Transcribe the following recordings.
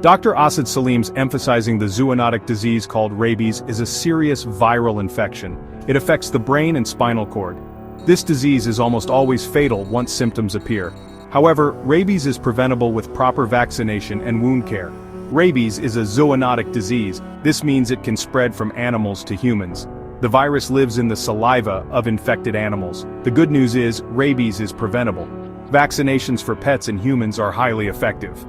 Dr. Asad Saleem's emphasizing the zoonotic disease called rabies is a serious viral infection. It affects the brain and spinal cord. This disease is almost always fatal once symptoms appear. However, rabies is preventable with proper vaccination and wound care. Rabies is a zoonotic disease. This means it can spread from animals to humans. The virus lives in the saliva of infected animals. The good news is, rabies is preventable. Vaccinations for pets and humans are highly effective.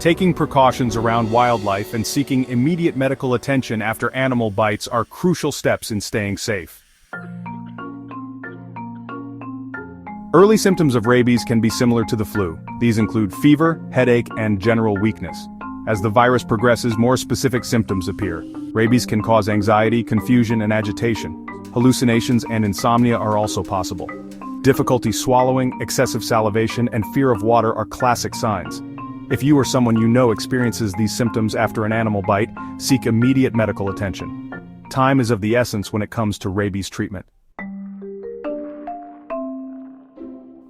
Taking precautions around wildlife and seeking immediate medical attention after animal bites are crucial steps in staying safe. Early symptoms of rabies can be similar to the flu. These include fever, headache, and general weakness. As the virus progresses, more specific symptoms appear. Rabies can cause anxiety, confusion, and agitation. Hallucinations and insomnia are also possible. Difficulty swallowing, excessive salivation, and fear of water are classic signs. If you or someone you know experiences these symptoms after an animal bite, seek immediate medical attention. Time is of the essence when it comes to rabies treatment.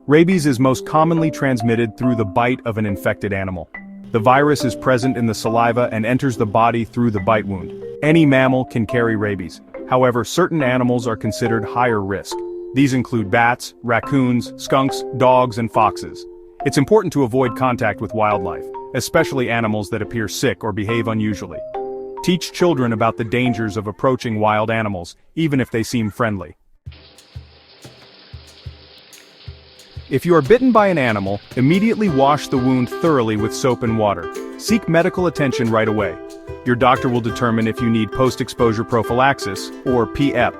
Rabies is most commonly transmitted through the bite of an infected animal. The virus is present in the saliva and enters the body through the bite wound. Any mammal can carry rabies. However, certain animals are considered higher risk. These include bats, raccoons, skunks, dogs, and foxes. It's important to avoid contact with wildlife, especially animals that appear sick or behave unusually. Teach children about the dangers of approaching wild animals, even if they seem friendly. If you are bitten by an animal, immediately wash the wound thoroughly with soap and water. Seek medical attention right away. Your doctor will determine if you need post-exposure prophylaxis, or PEP.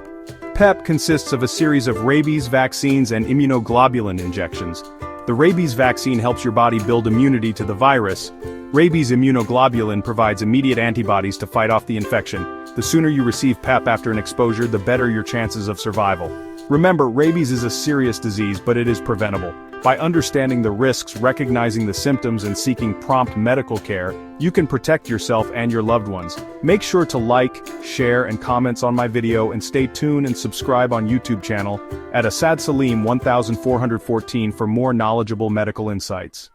PEP consists of a series of rabies vaccines and immunoglobulin injections. The rabies vaccine helps your body build immunity to the virus. Rabies immunoglobulin provides immediate antibodies to fight off the infection. The sooner you receive PEP after an exposure, the better your chances of survival. Remember, rabies is a serious disease, but it is preventable. By understanding the risks, recognizing the symptoms, and seeking prompt medical care, you can protect yourself and your loved ones. Make sure to like, share, and comment on my video, and stay tuned and subscribe on YouTube channel at Asad Saleem 1414 for more knowledgeable medical insights.